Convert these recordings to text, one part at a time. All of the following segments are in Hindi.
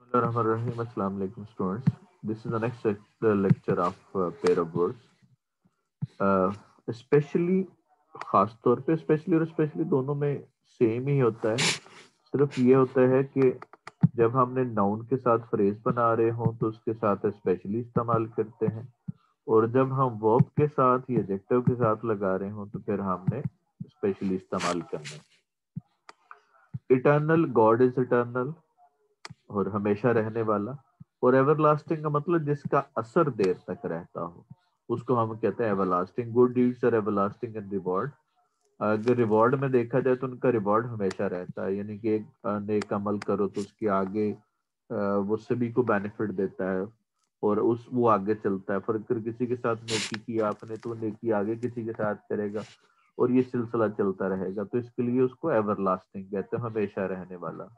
Bismillahirrahmanirrahim. Assalamu alaikum students. This is the next lecture of pair of words. Specially खास तौर पे स्पेशली और स्पेशली दोनों में सेम ही होता है। सिर्फ ये होता है कि जब हमने नाउन के साथ फ्रेज बना रहे हों तो उसके साथ स्पेशली इस्तेमाल करते हैं, और जब हम वर्ब के साथ या एडजेक्टिव के साथ लगा रहे हों तो फिर हमने स्पेशली इस्तेमाल करना है। इटर्नल, गॉड इज इटर्नल और हमेशा रहने वाला। और एवरलास्टिंग का मतलब जिसका असर देर तक रहता हो, उसको हम कहते हैं everlasting. Good deeds are everlasting in reward. अगर रिवॉर्ड में देखा जाए तो उनका रिवॉर्ड हमेशा रहता है, यानी कि एक नेक अमल करो तो उसके आगे वो सभी को बेनिफिट देता है और उस वो आगे चलता है। फिर अगर किसी के साथ नेकी की आपने तो नेकी आगे किसी के साथ करेगा और ये सिलसिला चलता रहेगा, तो इसके लिए उसको एवरलास्टिंग कहते हैं, हमेशा रहने वाला।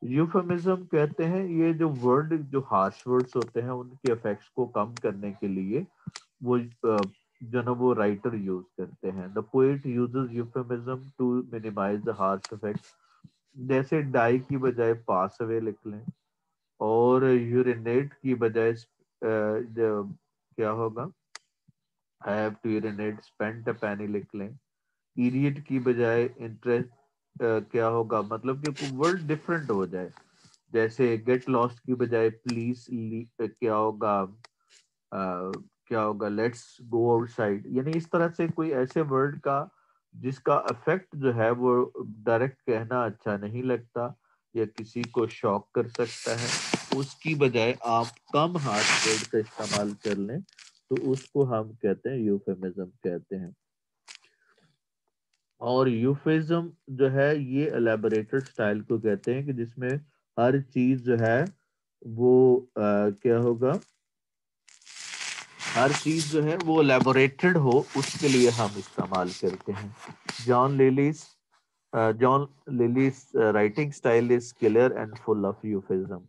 यूफेमिज्म कहते हैं ये जो वर्ड, जो हार्श वर्ड्स होते हैं उनके इफेक्ट्स को कम करने के लिए वो जो ना वो राइटर यूज करते हैं। The poet uses euphemism to minimise the harsh effects. जैसे डाई की बजाय पास अवे लिख लें, और यूरिनेट की बजाय क्या होगा, have to urinate, spent a penny लिख लें। इडियट की बजाय इंटरेस्ट क्या होगा, मतलब कि वर्ड डिफरेंट हो जाए। जैसे गेट लॉस्ट की बजाय प्लीज क्या होगा, क्या होगा, लेट्स गो आउटसाइड। यानी इस तरह से कोई ऐसे वर्ड का जिसका इफेक्ट जो है वो डायरेक्ट कहना अच्छा नहीं लगता या किसी को शॉक कर सकता है, उसकी बजाय आप कम हार्श वर्ड का इस्तेमाल कर लें तो उसको हम कहते हैं यूफेमिज्म कहते हैं। और यूफिज्म जो है ये एलेबोरेटेड स्टाइल को कहते हैं कि जिसमें हर चीज जो है वो क्या होगा, हर चीज जो है वो एलेबोरेटेड हो, उसके लिए हम इस्तेमाल करते हैं। John Lyly's John Lyly's writing style is clear and full of euphemism.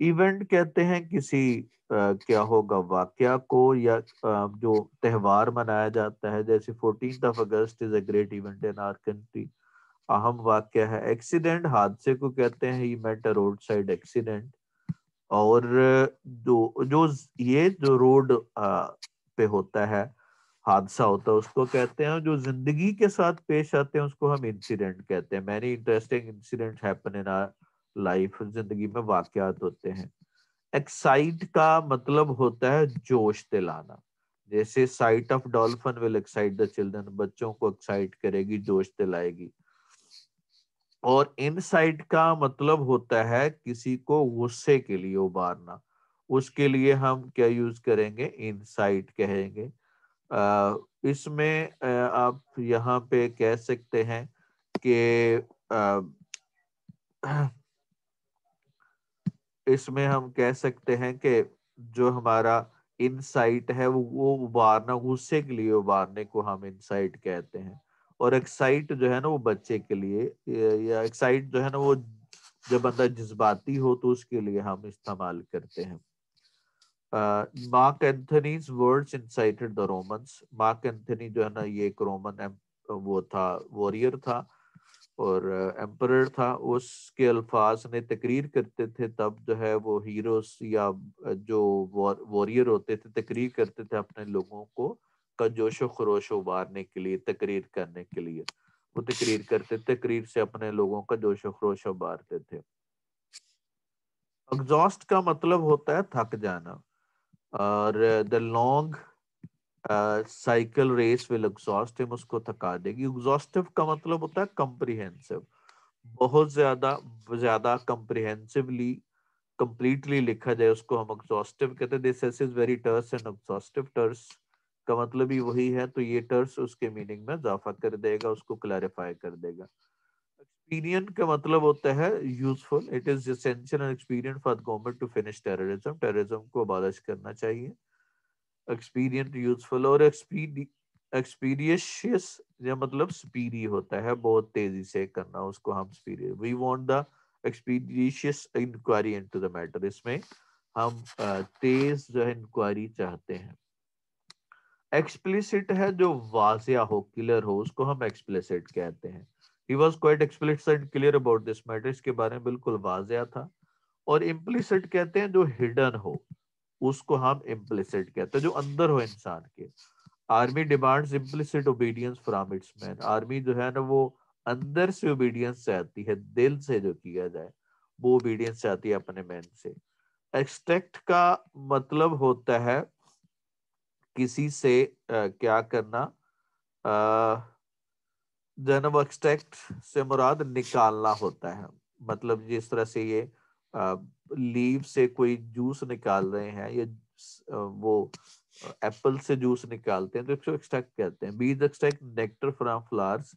Event कहते हैं किसी क्या होगा वाकया को या जो त्योहार मनाया जाता है, जैसे 14th of August is a great event in our country, अहम वाकया है। एक्सीडेंट हादसे को कहते हैं he met a road side accident. और जो जो ये जो रोड पे होता है, हादसा होता है, उसको कहते हैं। जो जिंदगी के साथ पेश आते हैं उसको हम इंसिडेंट कहते हैं। Many interesting incident happen in our life, जिंदगी में वाकयात होते हैं। एक्साइट का मतलब होता है जोश दिलाना, जैसे site of dolphin will excite the children, बच्चों को एक्साइट करेगी, जोश दिलाएगी। और इनसाइट का मतलब होता है किसी को गुस्से के लिए उबारना, उसके लिए हम क्या यूज करेंगे, इनसाइट कहेंगे। इसमें आप यहाँ पे कह सकते हैं कि इसमें हम कह सकते हैं कि जो हमारा इनसाइट है वो उबारना, गुस्से के लिए उबारने को हम इनसाइट कहते हैं। और एक्साइट जो है ना वो बच्चे के लिए, या एक्साइट जो है ना वो जब बंदा जज्बाती हो तो उसके लिए हम इस्तेमाल करते हैं। Mark Anthony's words incited the Romans. Mark Anthony जो है ना ये एक रोमन वो था, वॉरियर था और एम्परर था। उसके अल्फाज ने तकरीर करते थे, तब जो है वो हीरोस या जो वॉरियर होते थे तकरीर करते थे अपने लोगों को का जोशो खरोश उबारने के लिए, तकरीर करने के लिए वो तकरीर करते, तकरीर से अपने लोगों का जोशो खरोश उबारते थे। एग्जॉस्ट का मतलब होता है थक जाना, और the long cycle race will exhaust him, उसको थका देगी। एग्जॉस्टिव का मतलब होता है कम्प्रिहेंसिव, बहुत ज्यादा ज्यादा कम्प्रिहेंसिवली कंप्लीटली लिखा जाए उसको हम एग्जॉस्टिव कहते हैं। This is very terse and exhaustive, terse का मतलब ही वही है, तो ये टर्स उसके मीनिंग में इजाफा कर देगा, उसको क्लैरिफाई कर देगा। एक्सपीरियंट का मतलब होता है useful, it is essential and expedient for government to finish terrorism, terrorism को अबॉलिश करना चाहिए। Expedient useful. और एक्सपीरियशियस या मतलब स्पीडी होता है, बहुत तेजी से करना, उसको हम speedy. We want the expeditious inquiry into the matter, इसमें हम तेज जो है इंक्वायरी चाहते हैं। एक्सप्लिसिट है जो वाजिया हो, क्लियर हो, उसको हम एक्सप्लिसिट कहते हैं। He was quite explicit and clear about this matter, इसके बारे में बिल्कुल वाजिया था और इम्प्लिसिट कहते हैं जो हिडन हो, उसको हम इम्प्लिसिट कहते हैं, जो अंदर हो इंसान के। Army demands implicit obedience from its man. Army जो है ना वो अंदर से ओबीडियंस चाहती है, दिल से जो किया जाए वो ओबीडियंस चाहती है अपने मैन से। एक्सट्रैक्ट का मतलब होता है किसी से क्या करना, जन्म एक्सट्रैक्ट से मुराद निकालना होता है। मतलब जिस तरह से ये लीव से कोई जूस निकाल रहे हैं, ये वो एप्पल से जूस निकालते हैं तो इसको एक्सट्रैक्ट कहते हैं। बीज एक्सट्रैक्ट नेक्टर फ्रॉम फ्लावर्स।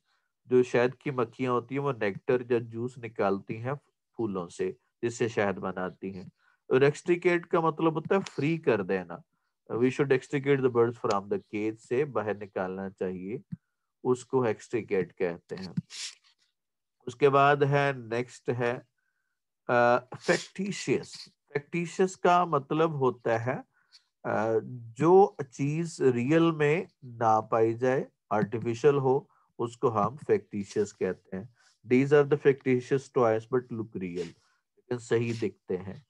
जो शहद की मक्खियां होती हैं वो नेक्टर या जूस निकालती हैं फूलों से, जिससे शहद बनाती हैं। और एक्सट्रिकेट का मतलब होता है फ्री कर देना। We should extricate the birds from the cage, से बाहर निकालना चाहिए, उसको एक्सट्रिकेट कहते हैं। उसके बाद है नेक्स्ट है फैक्टिशियस। फैक्टिशियस का मतलब होता है जो चीज रियल में ना पाई जाए, आर्टिफिशियल हो, उसको हम फैक्टिशियस कहते हैं। These are the factitious toys but look real, लेकिन सही दिखते हैं।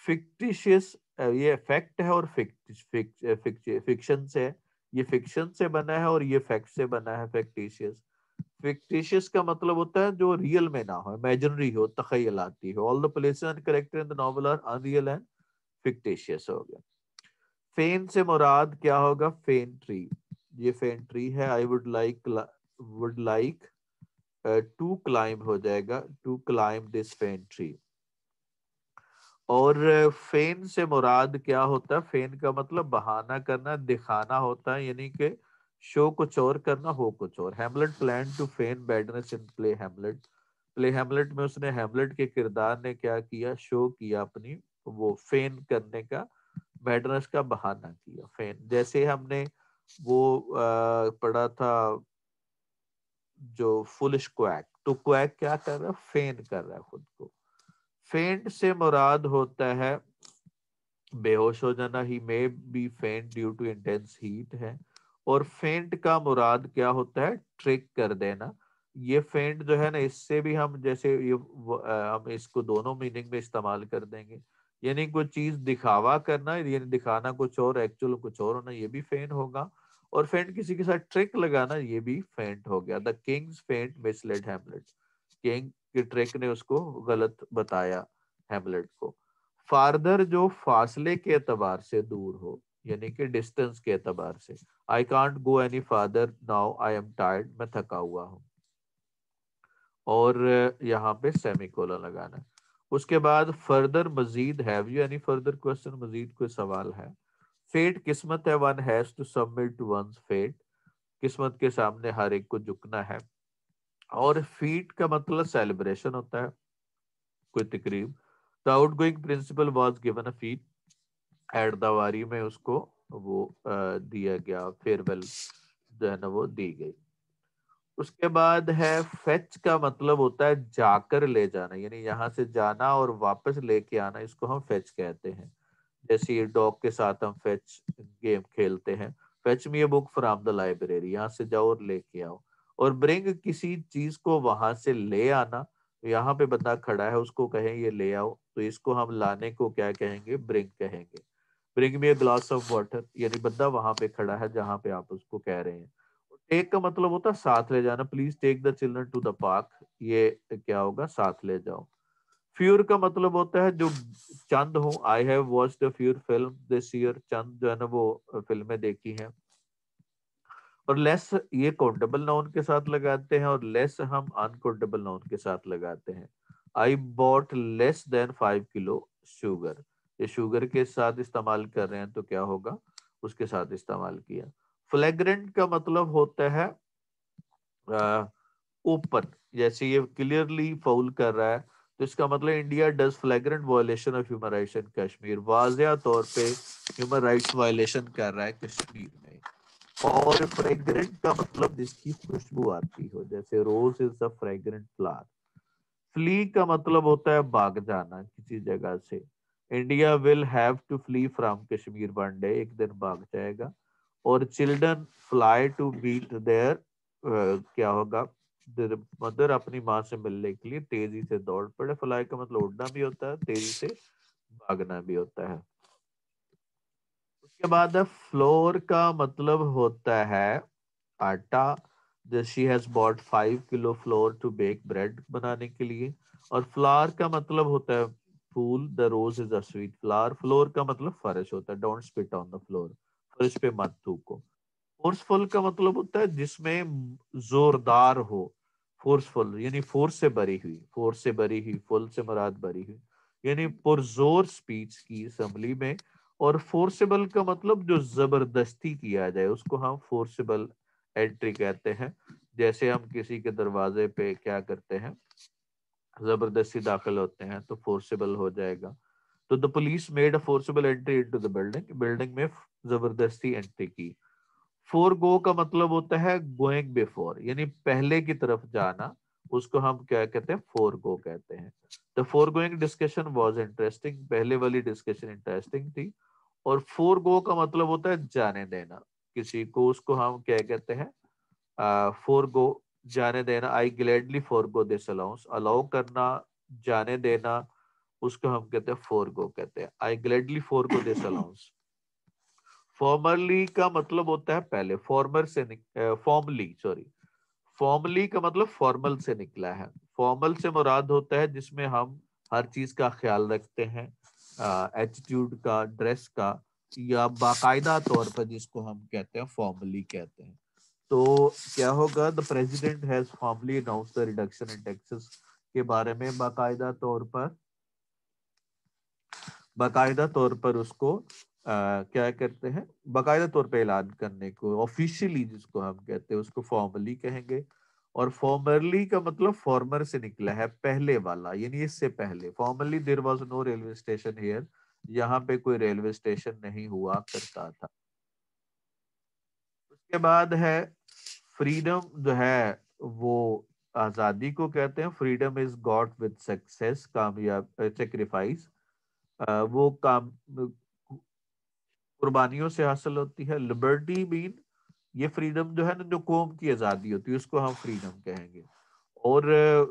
फिक्टिशियस ये फैक्ट है और फिक्शन से है। ये फिक्शन से बना है और ये फैक्ट से बना है फैक्टिशियस। फिक्टिशियस का मतलब होता है जो रियल में ना हो, इमेजिनरी हो, तखयलाती हो। All the places and character in the novel are unreal and fictitious हो गया। फेन से मुराद क्या होगा? Fern tree. ये फेन ट्री है। I would like to climb हो जाएगा, to climb this fern tree. और फेन से मुराद क्या होता है? फेन का मतलब बहाना करना, दिखाना होता है, यानी कि शो कुछ और करना, हो कुछ और। Hamlet plan to feign badness in play Hamlet. Play Hamlet में उसने हेमलेट के किरदार ने क्या किया? शो किया अपनी वो फेन करने का, बैडनेस का बहाना किया। फेन जैसे हमने वो पढ़ा था जो फुलिश क्वैक, तो क्वैक क्या कर रहा है? फेन कर रहा है खुद को। फेंट से मुराद होता है बेहोश हो जाना। ही मे बी फेंट ड्यू टू इंटेंस हीट है। और फेंट का मुराद क्या होता है? ट्रिक कर देना। ये फेंट जो है ना, इससे भी हम जैसे हम इसको दोनों मीनिंग में इस्तेमाल कर देंगे। यानी कोई चीज दिखावा करना, यानी दिखाना कुछ और, एक्चुअल कुछ और होना, ये भी फेंट होगा। और फेंट किसी के साथ ट्रिक लगाना, ये भी फेंट हो गया। द किंग्स फेंट मिसलेड हेमलेट। किंग की ट्रिक ने उसको गलत बताया हेमलेट को। फार्दर जो फासले के एतबार से दूर हो, यानी कि डिस्टेंस के एतबार से। I can't go any father now I am tired, मैं थका हुआ हूँ। और यहाँ पे सेमीकोलन लगाना है। उसके बाद फर्दर मजीद, have you any further question? मजीद कोई सवाल है? फेट किस्मत है, one has to submit to one's fate. किस्मत के सामने हर एक को झुकना है। और फीट का मतलब सेलिब्रेशन होता है, कोई तकरीब। The outgoing principal was given a fete. एट दवारी में उसको वो दिया गया, फेयरवेल जो है ना वो दी गई। उसके बाद है फेच का मतलब होता है जाकर ले जाना, यानी यहाँ से जाना और वापस लेके आना, इसको हम फेच कहते हैं। जैसे ये डॉग के साथ हम फेच गेम खेलते हैं, fetch me a book from the library, यहाँ से जाओ और लेके आओ। और ब्रिंग किसी चीज को वहां से ले आना, यहाँ पे बंदा खड़ा है, उसको कहें ये ले आओ, तो इसको हम लाने को क्या कहेंगे? ब्रिंग कहेंगे। Bring me a glass of water, यानी बंदा वहां पे खड़ा है जहां पे आप उसको कह रहे हैं। टेक का मतलब होता है साथ ले जाना। Please take the children to the park, ये क्या होगा? साथ ले जाओ। फ्यूर का मतलब होता है जो चंद हो। I have watched the fewer film this year, चंद जो है ना वो फिल्में देखी हैं। और लेस ये काउंटेबल नाउन के साथ लगाते हैं, और लेस हम अनकाउंटेबल नाउन के साथ लगाते हैं। I bought less than 5 kilo sugar, ये शुगर के साथ इस्तेमाल कर रहे हैं तो क्या होगा? उसके साथ इस्तेमाल किया। फ्लैग्रेंट का मतलब होता है ओपन, जैसे ये क्लियरली फाउल कर रहा है तो इसका मतलब India does flagrant violation of human rights in Kashmir, वाजिया तौर पे ह्यूमन राइट्स वायलेशन कर रहा है कश्मीर में। और फ्रेग्रेंट का मतलब जिसकी खुशबू आती हो, जैसे rose is the fragrant flower. Flee का मतलब होता है भाग जाना किसी जगह से। India will have to flee from Kashmir one day, एक दिन भाग जाएगा। और children fly to beat their क्या होगा? मदर अपनी माँ से मिलने के लिए तेजी से दौड़ पड़े। फ्लाई का मतलब उड़ना भी होता है, तेजी से भागना भी होता है। उसके बाद फ्लोर का मतलब होता है आटा। She has bought 5 kilo flour to bake bread बनाने के लिए। और फ्लावर का मतलब होता है फूल। The rose is a sweet flower. Floor का मतलब फर्श होता है। Don't spit on the floor, फर्श पे मत थूको। फोर्सफुल का मतलब होता है जिसमें जोरदार हो। फोर्सफुल यानी फोर्स से भरी हुई, फोर्स से भरी हुई, फुल से मुराद भरी हुई, यानी पुरजोर स्पीच की असेंबली में। और फोर्सेबल का मतलब जो जबरदस्ती किया जाए उसको हम फोर्सेबल एंट्री कहते हैं। जैसे हम किसी के दरवाजे पे क्या करते हैं, जबरदस्ती दाखिल होते हैं तो फोर्सेबल हो जाएगा। तो the police made a forcible entry into the building, building में जबरदस्ती एंट्री की। फोर गो का मतलब होता है गोइंग बिफोर, यानी पहले की तरफ जाना, उसको हम क्या कहते हैं, फोर गो कहते हैं। The four going discussion was interesting, पहले वाली डिस्कशन इंटरेस्टिंग थी। और फोर गो का मतलब होता है जाने देना किसी को, उसको हम क्या कहते हैं, फोर गो, जाने देना। I gladly forgo this allowance, allow करना, जाने देना, उसको हम कहते हैं फोर गो कहते हैं। I gladly forgo this allowance. Formerly का मतलब होता है पहले, फॉर्मर से फॉर्मली, सॉरी, फॉर्मली का मतलब फॉर्मल से निकला है। फॉर्मल से मुराद होता है जिसमें हम हर चीज का ख्याल रखते हैं, एटीट्यूड का, ड्रेस का, या बाकायदा तौर पर जिसको हम कहते हैं फॉर्मली कहते हैं। तो क्या होगा, the president has formally announce the reduction in taxes के बारे में बाकायदा तौर पर उसको क्या करते हैं, बाकायदा तौर पे ऐलान करने को, ऑफिशियली जिसको हम कहते हैं उसको फॉर्मली कहेंगे। और फॉर्मरली का मतलब फॉर्मर से निकला है, पहले वाला, यानी इससे पहले। Formerly there was no railway station here, यहाँ पे कोई रेलवे स्टेशन नहीं हुआ करता था। उसके बाद है फ्रीडम, जो है वो आजादी को कहते हैं। Freedom is got with success, कामयाब, सेक्रीफाइस, वो काम कुर्बानियों से हासिल होती है। लिबर्टी मीन, ये फ्रीडम जो है ना, जो कौम की आजादी होती है उसको हम फ्रीडम कहेंगे। और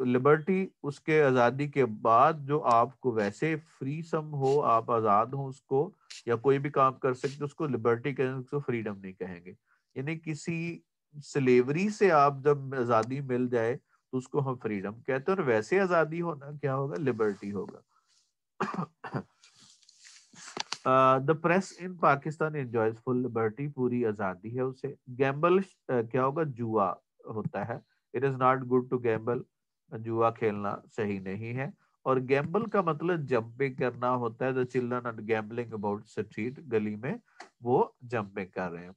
लिबर्टी उसके आजादी के बाद जो आपको वैसे फ्री सम हो, आप आजाद हो उसको, या कोई भी काम कर सकते उसको लिबर्टी कहेंगे, उसको फ्रीडम नहीं कहेंगे। यानी किसी स्लेवरी से आप जब आजादी मिल जाए तो उसको हम फ्रीडम कहते हैं। और वैसे आजादी होना क्या होगा, लिबर्टी होगा। The press in Pakistan enjoys full liberty, पूरी आजादी है उसे। गैम्बल क्या होगा, जुआ होता है। It is not good to gamble, जुआ खेलना सही नहीं है। और गैम्बल का मतलब जंपिंग करना होता है। The children are gambling about street, गली में वो जंपिंग कर रहे हैं।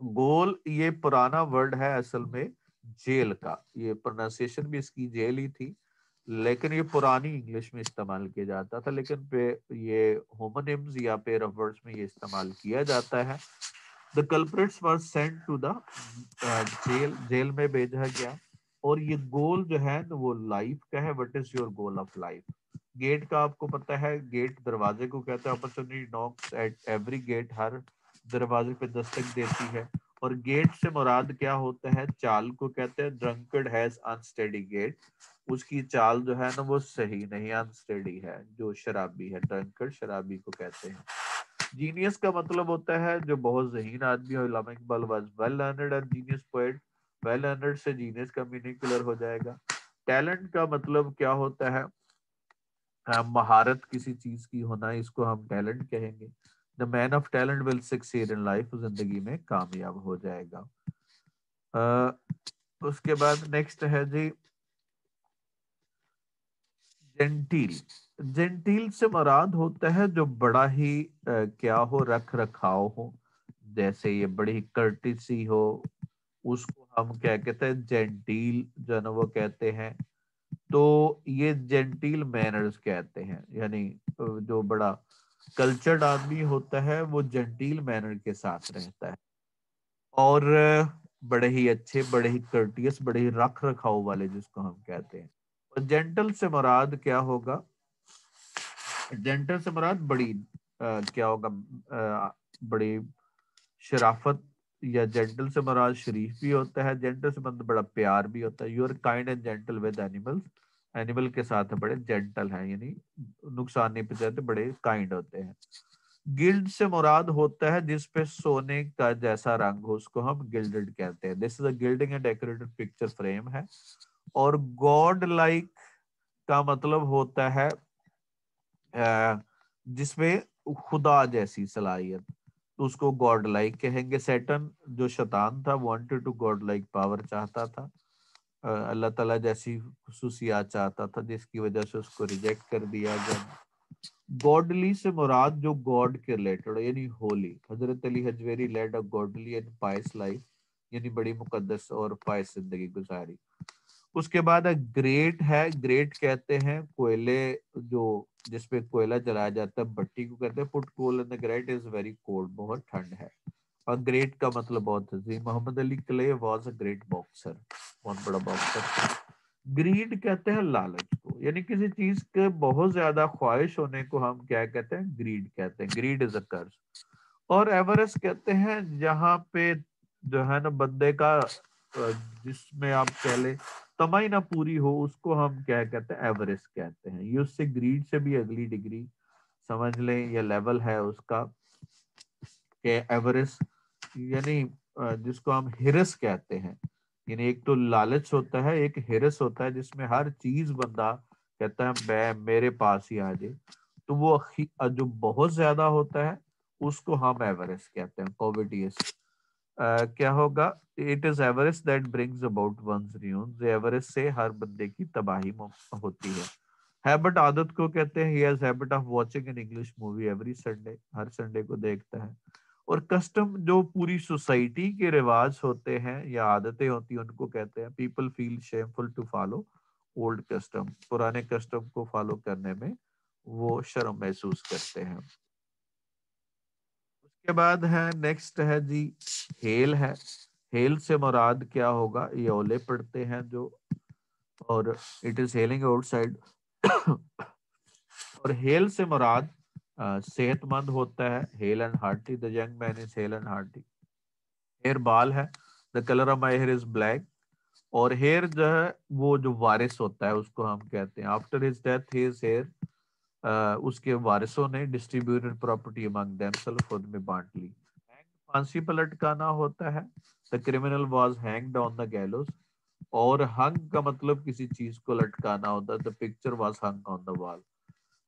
गोल, ये पुराना वर्ड है असल में जेल का, ये प्रोनाउंसिएशन भी इसकी जेल ही थी, लेकिन ये पुरानी इंग्लिश में इस्तेमाल किया जाता था, लेकिन पे ये होमोनिम्स या पेयर ऑफ वर्ड्स में ये इस्तेमाल किया जाता है। The culprits were sent to the jail, jail में भेजा गया। और ये गोल जो है ना वो लाइफ का है। What is your goal of life. Gate का आपको पता है, गेट दरवाजे को कहते हैं। Opportunity knocks at every gate, हर दरवाजे पे दस्तक देती है। और गेट से मुराद क्या होता है, चाल को कहते हैं। ड्रंकर्ड हैज अनस्टेडी गेट, उसकी चाल जो है ना वो सही नहीं, अनस्टेडी है, जो शराबी है। ड्रंकर्ड शराबी को कहते हैं। जीनियस का मतलब होता है जो बहुत ज़हीन आदमी हो। Allama Iqbal was well learned and genius poet, well learned से जीनियस का मीनिंग क्लियर हो जाएगा। टैलेंट का मतलब क्या होता है, महारत किसी चीज की होना, इसको हम टैलेंट कहेंगे। The man of talent will succeed in life, जिंदगी में कामयाब हो जाएगा। उसके बाद नेक्स्ट है जी जेंटील। जेंटील से मुराद होता है जो बड़ा ही क्या हो, रख रखाव हो, जैसे ये बड़ी ही कर्टिसी हो, उसको हम क्या कहते हैं, जेंटील जो है ना वो कहते हैं। तो ये जेंटील मैनर्स कहते हैं, यानी जो बड़ा कल्चर्ड आदमी होता है वो जेंटील मैनर के साथ रहता है। और बड़े ही अच्छे, बड़े ही कर्टियस, बड़े ही रख रखाव वाले जिसको हम कहते हैं। और जेंटल से मुराद क्या होगा, जेंटल से मुराद बड़ी क्या होगा, बड़ी शराफत या जेंटल से मुराद शरीफ भी होता है, जेंटल से मतलब बड़ा प्यार भी होता है। You are kind and gentle with animals, animal के साथ बड़े जेंटल हैं, यानी नुकसान नहीं पहुंचाते, बड़े काइंड होते हैं। गिल्ड से मुराद होता है जिसपे सोने का जैसा रंग हो, उसको हम गिल्डेड कहते हैं। This is a gilding and decorated picture frame है। और गॉड लाइक का मतलब होता है जिसमें खुदा जैसी सलाहियत, तो उसको गॉड लाइक कहेंगे। सैटर्न जो शैतान था, wanted to god like power, चाहता था अल्लाह ताला जैसी खुसूसियात चाहता था, जिसकी वजह से उसको रिजेक्ट कर दिया गया। गॉडली से मुराद जो गॉड के रिलेटेड यानी holy. Hazrat Ali Hujwiri led a godly and pious life, यानी बड़ी मुकद्दस और पायस जिंदगी गुजारी। उसके बाद ग्रेट है, ग्रेट कहते हैं कोयले जो जिसपे कोयला जलाया जाता है, भट्टी को कहते हैं। Put coal in the grate is very cold, बहुत ठंड है। और ग्रेट का मतलब बहुत अजीम। Muhammad Ali Clay was a great boxer, बहुत बड़ा बॉक्सर। ग्रीड कहते हैं लालच को, यानी किसी चीज के बहुत ज्यादा ख्वाहिश होने को हम क्या कहते हैं, ग्रीड कहते हैं। ग्रीड इज अ कर्स। और एवरेस्ट कहते हैं जहां पे जो है ना बंदे का जिसमें आप कह ले तमाही ना पूरी हो, उसको हम क्या कहते हैं, एवरेस्ट कहते हैं। ये उससे ग्रीड से भी अगली डिग्री समझ लें, या लेवल है उसका कि एवरेस्ट, यानी जिसको हम हिरस कहते हैं। यानी एक तो लालच होता है, एक हिरस होता है जिसमें हर चीज बंदा कहता है मैं मेरे पास ही आ जाए, तो वो जो बहुत ज्यादा होता है उसको हम एवरेस्ट कहते हैं। कोविडियस क्या होगा, it is avarice that brings about one's ruin। Avarice से हर बंदे की तबाही होती है। हैबिट आदत को कहते हैं। He has habit of watching an English movie every Sunday, her Sunday को देखता है। और कस्टम जो पूरी सोसाइटी के रिवाज होते हैं या आदतें होती हैं उनको कहते हैं। People feel shameful to follow old custom, पुराने कस्टम को फॉलो करने में वो शर्म महसूस करते हैं। उसके बाद है नेक्स्ट है जी हेल है। हेल से मुराद क्या होगा, ये ओले पड़ते हैं जो, और इट इज हेलिंग आउटसाइड। और हेल से मुराद सेहतमंद होता है। Hale and hearty, the young man is hale and hearty. Hair बाल है, the colour of my hair is black. और हेयर जो है वो जो वारिस होता है उसको हम कहते हैं। After his death his heir, उसके वारिसों ने डिस्ट्रीब्यूटेड प्रॉपर्टी अमंग देमसेल्फ, खुद में बांट ली। फांसी पर लटकाना होता है, the criminal was hanged on the gallows. और हंग का मतलब किसी चीज को लटकाना होता है, the picture was hung on the wall.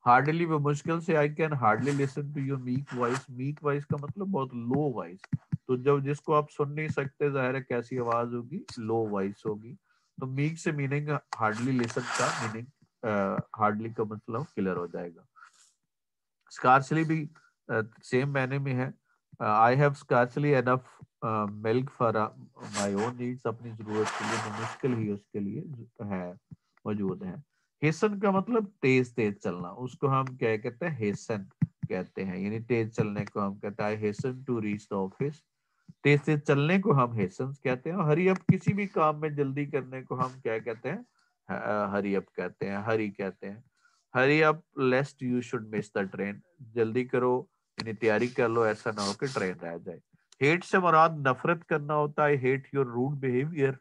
Hardly, वो मुश्किल से, I can hardly listen to your meek voice. Meek voice का मतलब बहुत लो वॉइस, तो जब जिसको आप सुन नहीं सकते, जाहिर है कैसी आवाज होगी, लो वॉइस होगी। तो मीक से मीनिंग हार्डली लिसन का मीनिंग, हार्डली का मतलब क्लियर हो जाएगा। स्कार्सली भी सेम मैंने में है। I have scarcely enough milk for my own needs, अपनी जरूरत के लिए मुश्किल ही उसके लिए है, मौजूद है। हेसन का मतलब तेज तेज चलना, उसको हम क्या कहते हैं, हेसन कहते हैं। यानी तेज चलने को हम कहते हैं हेसन टू रीच द ऑफिस। तेज तेज चलने को हम हेसन कहते हैं। हरी अप, किसी भी काम में जल्दी करने को हम क्या कहते हैं, हरी अप कहते हैं, हरी कहते हैं। Hurry up लेस्ट you should miss the train, जल्दी करो यानी तैयारी कर लो, ऐसा ना हो कि ट्रेन रह जाए। हेट से मुराद नफरत करना होता है, हेट योर रूड बिहेवियर।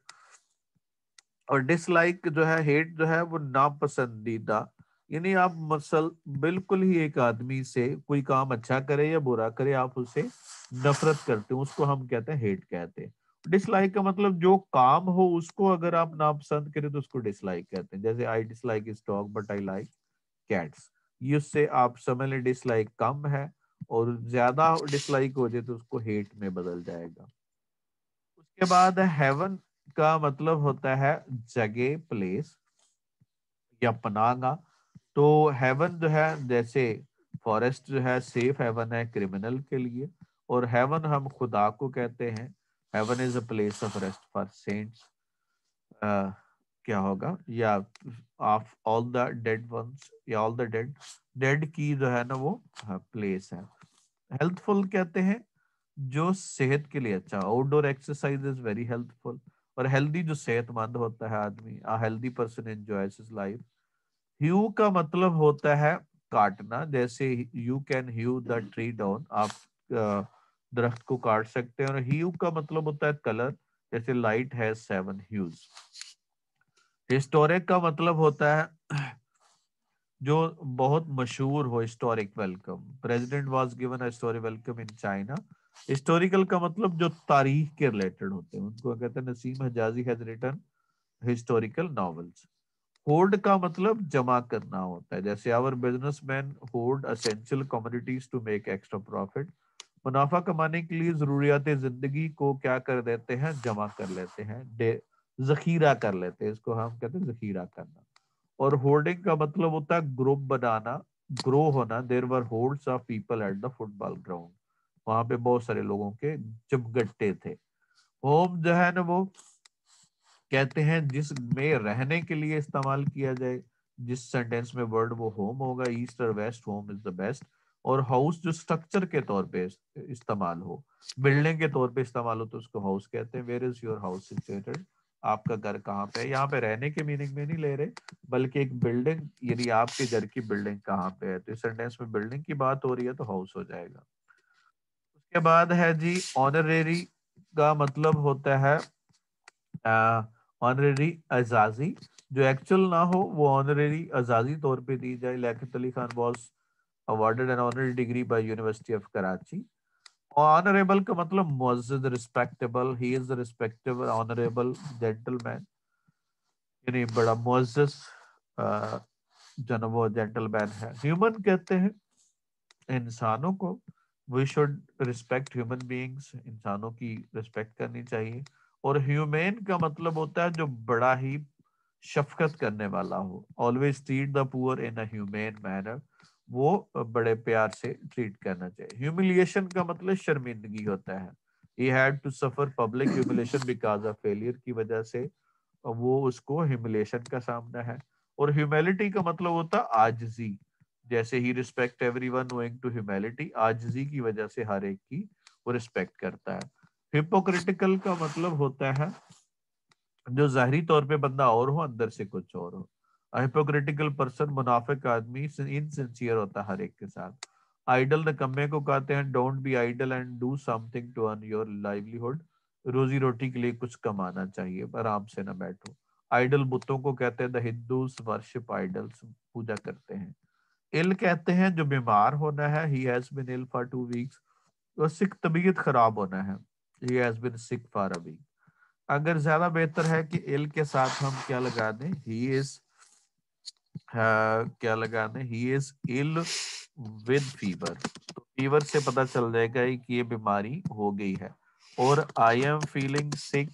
और डिसलाइक जो है, हेट जो है वो नापसंदीदा, यानी आप मसल बिल्कुल ही एक आदमी से कोई काम अच्छा करे या बुरा करे आप उसे नफरत करते हो, उसको हम कहते हैं हेट कहते हैं। डिसलाइक का मतलब जो काम हो उसको अगर आप नापसंद करें तो उसको डिसलाइक कहते हैं। जैसे I dislike is dog but I like cats, ये उससे आप समझ लें डिसलाइक कम है, और ज्यादा डिसलाइक हो जाए तो उसको हेट में बदल जाएगा। उसके बाद हेवन का मतलब होता है जगह, प्लेस या पनाहगाह। तो हेवन जो है, जैसे फॉरेस्ट जो है सेफ हेवन है क्रिमिनल के लिए, और हेवन हम खुदा को कहते हैं। Heaven is a place of rest for saints, क्या होगा, या of all the dead ones, या ऑल द डेड, डेड की जो है ना वो प्लेस है। हेल्थफुल कहते हैं जो सेहत के लिए अच्छा, outdoor exercise is very healthful. और हेल्दी जो सेहतमंद होता है आदमी, a healthy person enjoys his life. Hew का मतलब होता है काटना, जैसे you can hew the tree down, आप दरख्त को काट सकते हैं। और ह्यू का मतलब होता है कलर, जैसे लाइट हैज 7 ह्यूज। हिस्टोरिक का मतलब होता है जो बहुत मशहूर हो, historic welcome. President was given a historic welcome in China. Historical का मतलब जो तारीख के रिलेटेड होते हैं, उनको कहते हैं Naseem Hijazi has written historical novels. Hoard का मतलब जमा करना होता है, जैसे our businessman hoard essential commodities to make extra profit. मुनाफा कमाने के लिए जरूरियात जिंदगी को क्या कर देते हैं, जमा कर लेते हैं, जखीरा कर लेते हैं, इसको हम कहते हैं जखीरा करना। और होर्डिंग का मतलब होता है ग्रुप बनाना, ग्रो होना। There were hordes of people at the football ground, वहां पे बहुत सारे लोगों के जमघटे थे। होम जो है ना वो कहते हैं जिसमें रहने के लिए इस्तेमाल किया जाए, जिस सेंटेंस में वर्ड वो होम होगा, ईस्ट और west, home is the best. और हाउस जो स्ट्रक्चर के तौर पे इस्तेमाल हो, बिल्डिंग के तौर पे इस्तेमाल हो, तो उसको हाउस कहते हैं। Where is your house situated, आपका घर कहाँ पे है। यहाँ पे रहने के मीनिंग में नहीं ले रहे, बल्कि एक बिल्डिंग, यदि आपके घर की बिल्डिंग कहाँ पे है, तो इस सेंटेंस में बिल्डिंग की बात हो रही है तो हाउस हो जाएगा। उसके बाद है जी ऑनरेरी का मतलब होता है ऑनरेरी एजाजी, जो एक्चुअल ना हो वो ऑनरेरी एजाजी तौर पे दी जाए। Liaquat Ali Khan was awarded an honorary degree by university of Karachi. Honourable का मतलब मुअज्जज, respectable, he is respectable, honourable, gentleman, यानी बड़ा मुअज्जज जन वो जेंटलमैन है। ह्यूमन कहते हैं इंसानों को, we should respect human beings, इंसानों की रिस्पेक्ट करनी चाहिए। और ह्यूमेन का मतलब होता है जो बड़ा ही शफकत करने वाला हो। Always treat the poor in a humane manner, वो बड़े प्यार से ट्रीट करना चाहिए। ह्यूमिलिएशन का मतलब शर्मिंदगी होता है। He had to suffer public humiliation because of failure, की वजह से वो उसको ह्यूमिलेशन का सामना है। और ह्यूमिलिटी का मतलब होता है आजिजी, जैसे he respect everyone owing to humility, आजिजी की वजह से हर एक की वो रिस्पेक्ट करता है। हिपोक्रिटिकल का मतलब होता है जो जाहिरी तौर पे बंदा और हो, अंदर से कुछ और हो। हिपोक्रिटिकल पर्सन, मुनाफिक आदमी, इनसिंसियर होता है हर एक के साथ। आइडल निकम्मे को कहते हैं। Don't be idle and do something to earn your livelihood, रोजी रोटी के लिए कुछ कमाना चाहिए, आराम से ना बैठो। आइडल बुतों को कहते हैं। द हिंदूज वर्शिप आइडल्स, पूजा करते हैं। इल कहते हैं जो बीमार होना है। He has been ill for 2 weeks, तो सिक तबीयत खराब होना है। He has been sick for a week. अगर ज्यादा बेहतर है कि इल के साथ हम क्या लगा दें, ही इज, क्या लगा दें, he is ill with fever, तो फीवर से पता चल जाएगा कि ये बीमारी हो गई है। और आई एम फीलिंग सिक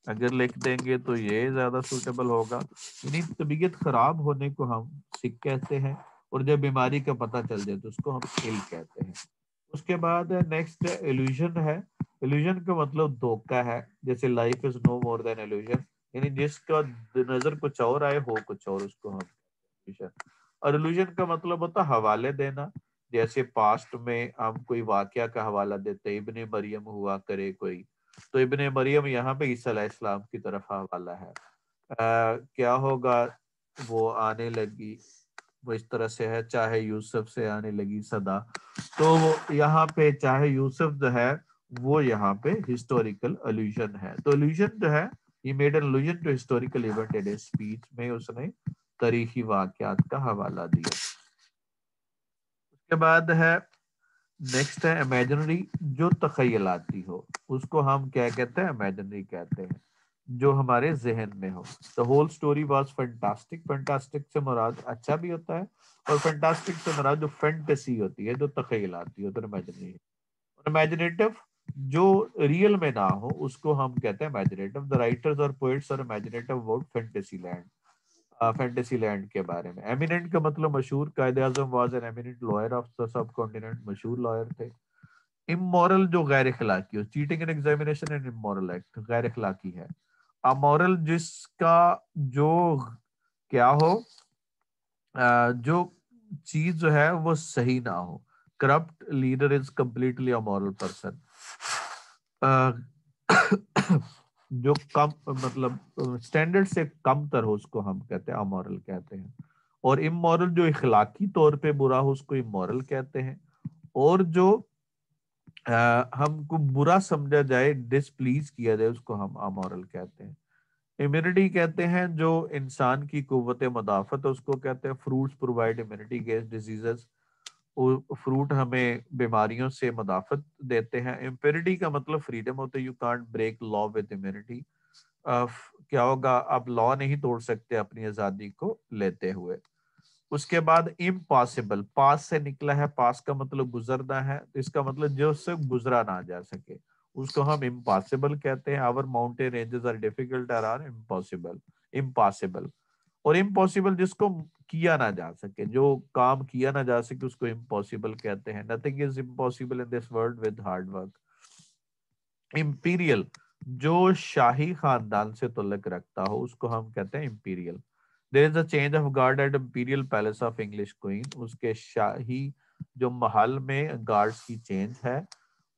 अगर लिख देंगे तो ये ज्यादा सूटेबल होगा। यानी तबीयत खराब होने को हम सिक कहते हैं, और जब बीमारी का पता चल जाए तो उसको हम इल कहते हैं। उसके बाद नेक्स्ट इल्यूजन है। इल्यूजन का मतलब धोखा है, जैसे life is no more than illusion, यानी जिसका नजर कुछ और आए हो कुछ और, उसको हम इल्यूजन। और इल्यूजन का मतलब होता है हवाले देना, जैसे पास्ट में हम कोई वाकया का हवाला देते हैं, इब्ने मरियम हुआ करे कोई, तो इब्ने मरियम यहाँ पे ईसा अलैहिस्सलाम की तरफ हवाला है। क्या होगा, वो आने लगी, वो इस तरह से है, चाहे यूसुफ से आने लगी सदा, तो यहाँ पे चाहे यूसुफ जो है वो यहाँ पे हिस्टोरिकल अलूजन है। तो अलूजन जो है, he made an allusion to historical event in his speech, में उसने तारीखी वाकयात का हवाला दिया। उसके बाद है नेक्स्ट है इमेजिनरी, जो तखयलाती हो, उसको हम क्या कहते हैं, इमेजिनरी कहते हैं, जो हमारे जहन में हो। The whole story was fantastic, fantastic से मुराद अच्छा भी होता है, और फैंटास्टिक से मुराद जो फैंटेसी होती है, जो तखयलाती हो, तो इमेजिनरी। और इमेजिनेटिव जो रियल में ना हो, उसको हम कहते हैं इमेजिनेटिव। द राइटर्स और poets are imaginative about fantasy land, fantasy land के बारे में। एमिनेंट का मतलब मशहूर, Quaid Azam was an eminent lawyer of the subcontinent, मशहूर लॉयर थे। इमोरल जो गैर अखलाकी हो, cheating in examination and immoral act, गैर अखलाकी है। अमोरल जिसका जो क्या हो, जो चीज जो है वो सही ना हो। Corrupt leader is completely amoral person, जो कम मतलब स्टैंडर्ड से कम तर हो, उसको हम कहते हैं अमोरल कहते हैं। और इमोरल जो इखलाकी तौर पे बुरा हो, उसको इमोरल कहते हैं। और जो हमको बुरा समझा जाए, डिसप्लीज किया जाए, उसको हम अमोरल कहते हैं। इम्यूनिटी कहते हैं जो इंसान की कुव्वत मुदाफत है, उसको कहते हैं। Fruits provide immunity against diseases, fruit हमें बीमारियों से मुदाफत देते हैं। इम्प्योरिटी का मतलब फ्रीडम होता है, you can't break law with immunity. क्या होगा, आप लॉ नहीं तोड़ सकते अपनी आजादी को लेते हुए। उसके बाद इम्पॉसिबल, पास से निकला है, पास का मतलब गुजरना है, इसका मतलब जो उससे गुजरा ना जा सके उसको हम इम्पॉसिबल कहते हैं। Our mountain ranges are difficult are impossible, impossible. और इम्पॉसिबल जिसको किया ना जा सके, जो काम किया ना जा सके, उसको इम्पॉसिबल कहते हैं। Nothing is impossible in this world with hard work. Imperial, जो शाही खानदान से ताल्लुक रखता हो, उसको हम कहते हैं imperial. There is a change of guard at imperial palace of English queen, उसके शाही जो महल में गार्ड्स की चेंज है।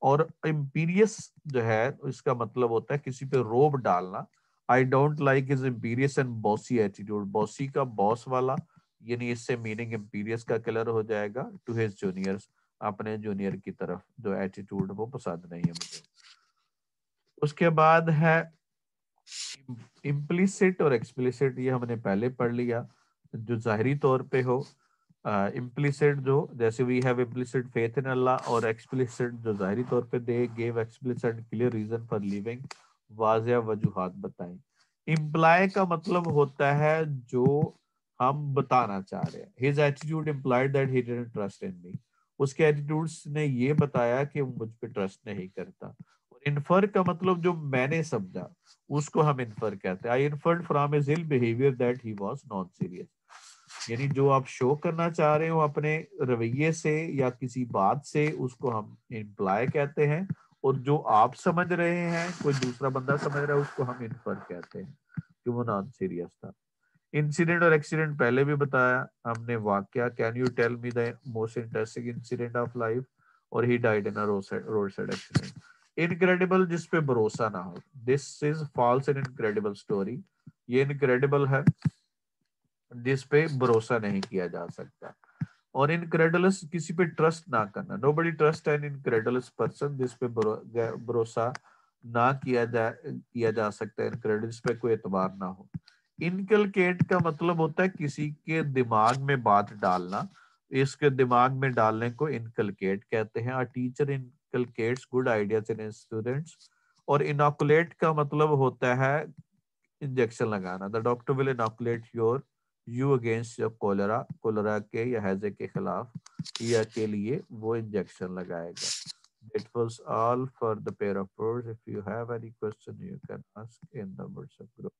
और इंपीरियस जो है इसका मतलब होता है किसी पे रोब डालना। I don't like his imperious and bossy attitude, bossy का बॉस वाला, यानी इससे मीनिंग इंपीरियस का क्लियर हो जाएगा। टू हिज जूनियर्स, अपने जूनियर की तरफ जो एटीट्यूड वो पसंद नहीं है मुझे। उसके बाद है इम्प्लिसिट और एक्सप्लिसिट, ये हमने पहले पढ़ लिया। जो जाहिरी तौर पे हो, इम्प्लिसिट जो जैसे we have implicit faith in Allah, और एक्सप्लिसिट जो जाहिरी तौर पे they gave explicit clear reason for living, वाज़िया वजूहात बताएं। इम्प्लाई का मतलब होता है जो हम बताना चाह रहे हैं। His attitude implied that he didn't trust in me, उसके एटीट्यूड्स ने ये बताया कि वो मुझ पे ट्रस्ट नहीं करता। और इन्फर का मतलब जो मैंने समझा, उसको हम इन्फर कहते हैं। I inferred from his ill behaviour that he was non serious, यानी जो आप शो करना चाह रहे हो अपने रवैये से या किसी बात से, उसको हम इम्प्लाई कहते हैं। और जो आप समझ रहे हैं, कोई दूसरा बंदा समझ रहा है, उसको हम इन्फर कहते हैं कि वो नॉन सीरियस था। इंसिडेंट और एक्सीडेंट पहले भी बताया हमने। वाकया, can you tell me the most interesting incident of life, और he died in a road side accident. Incredible, जिस पे भरोसा ना हो। This is false and incredible story, ये इनक्रेडिबल है जिस पे भरोसा नहीं किया जा सकता। और इनक्रेडुलस, किसी पे ट्रस्ट ना करना। Nobody trust an incredulous person, जिस पे भरोसा ना किया जा सकता है, इनक्रेडुलस पे कोई एतबार ना हो। इनकलकेट का मतलब होता है किसी के दिमाग में बात डालना, इसके दिमाग में डालने को इनकलकेट कहते हैं। A teacher inculcates good ideas in students. और इनोकुलेट का मतलब होता है इंजेक्शन लगाना। The doctor will inoculate you against cholera, cholera के या हैजे के खिलाफ या के लिए वो इंजेक्शन लगाएगा। It was all for the pair of words. If you have any question, you can ask in the WhatsApp group.